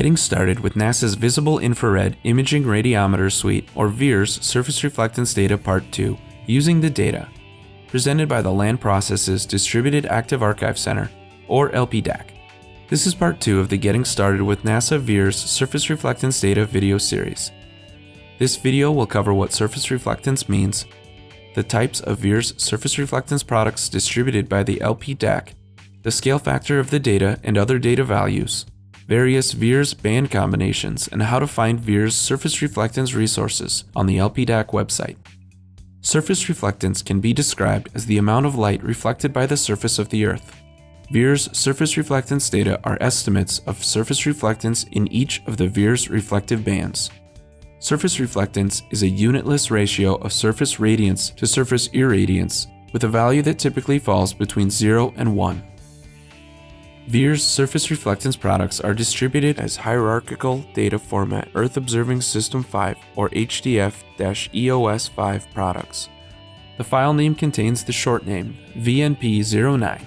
Getting started with NASA's Visible Infrared Imaging Radiometer Suite, or VIIRS Surface Reflectance Data Part 2, Using the Data, presented by the Land Processes Distributed Active Archive Center, or LP DAAC. This is part 2 of the Getting Started with NASA VIIRS Surface Reflectance Data video series. This video will cover what surface reflectance means, the types of VIIRS surface reflectance products distributed by the LP DAAC, the scale factor of the data and other data values, various VIIRS band combinations, and how to find VIIRS surface reflectance resources on the LP DAAC website. Surface reflectance can be described as the amount of light reflected by the surface of the Earth. VIIRS surface reflectance data are estimates of surface reflectance in each of the VIIRS reflective bands. Surface reflectance is a unitless ratio of surface radiance to surface irradiance, with a value that typically falls between 0 and 1. VIIRS surface reflectance products are distributed as hierarchical data format Earth Observing System 5 or HDF-EOS5 products. The file name contains the short name VNP09.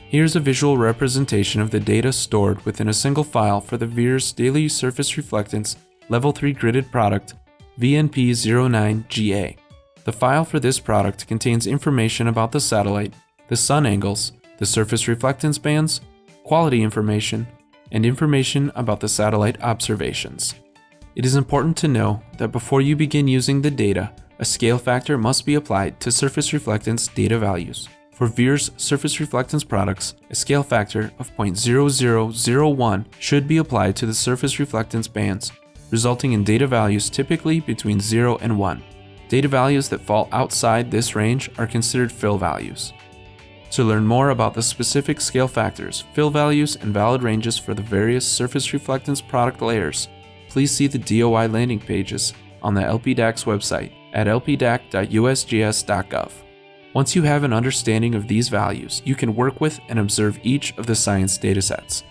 Here's a visual representation of the data stored within a single file for the VIIRS Daily Surface Reflectance Level 3 gridded product VNP09GA. The file for this product contains information about the satellite, the sun angles, the surface reflectance bands, quality information, and information about the satellite observations. It is important to know that before you begin using the data, a scale factor must be applied to surface reflectance data values. For VIIRS surface reflectance products, a scale factor of 0.0001 should be applied to the surface reflectance bands, resulting in data values typically between 0 and 1. Data values that fall outside this range are considered fill values. To learn more about the specific scale factors, fill values, and valid ranges for the various surface reflectance product layers, please see the DOI landing pages on the LP DAAC's website at lpdaac.usgs.gov. Once you have an understanding of these values, you can work with and observe each of the science datasets.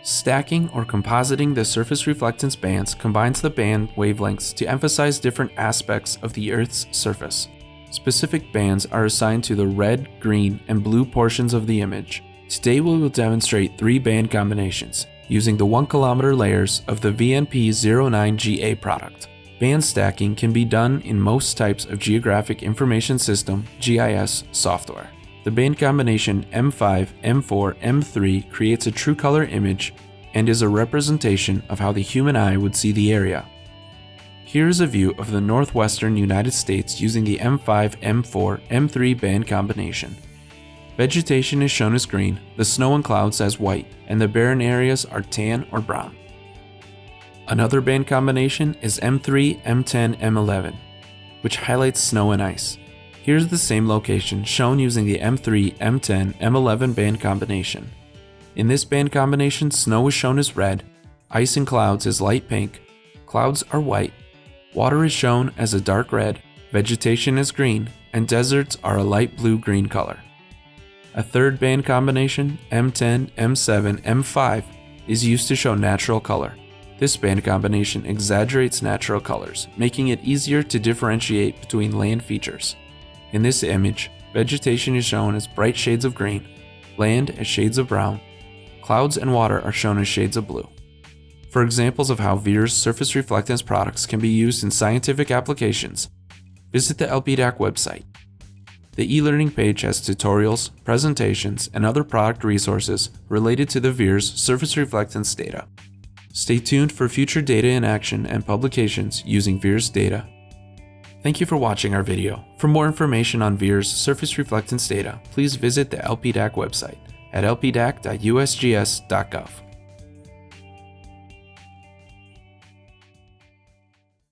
Stacking or compositing the surface reflectance bands combines the band wavelengths to emphasize different aspects of the Earth's surface. Specific bands are assigned to the red, green, and blue portions of the image. Today we will demonstrate 3 band combinations using the 1 km layers of the VNP09GA product. Band stacking can be done in most types of Geographic Information System (GIS) software. The band combination M5, M4, M3 creates a true color image and is a representation of how the human eye would see the area. Here is a view of the northwestern United States using the M5, M4, M3 band combination. Vegetation is shown as green, the snow and clouds as white, and the barren areas are tan or brown. Another band combination is M3, M10, M11, which highlights snow and ice. Here's the same location shown using the M3, M10, M11 band combination. In this band combination, snow is shown as red, ice and clouds as light pink, clouds are white, water is shown as a dark red, vegetation is green, and deserts are a light blue-green color. A third band combination, M10, M7, M5, is used to show natural color. This band combination exaggerates natural colors, making it easier to differentiate between land features. In this image, vegetation is shown as bright shades of green, land as shades of brown, clouds and water are shown as shades of blue. For examples of how VIIRS surface reflectance products can be used in scientific applications, visit the LP DAAC website. The e-learning page has tutorials, presentations, and other product resources related to the VIIRS surface reflectance data. Stay tuned for future data in action and publications using VIIRS data. Thank you for watching our video. For more information on VIIRS surface reflectance data, please visit the LP DAAC website at lpdaac.usgs.gov.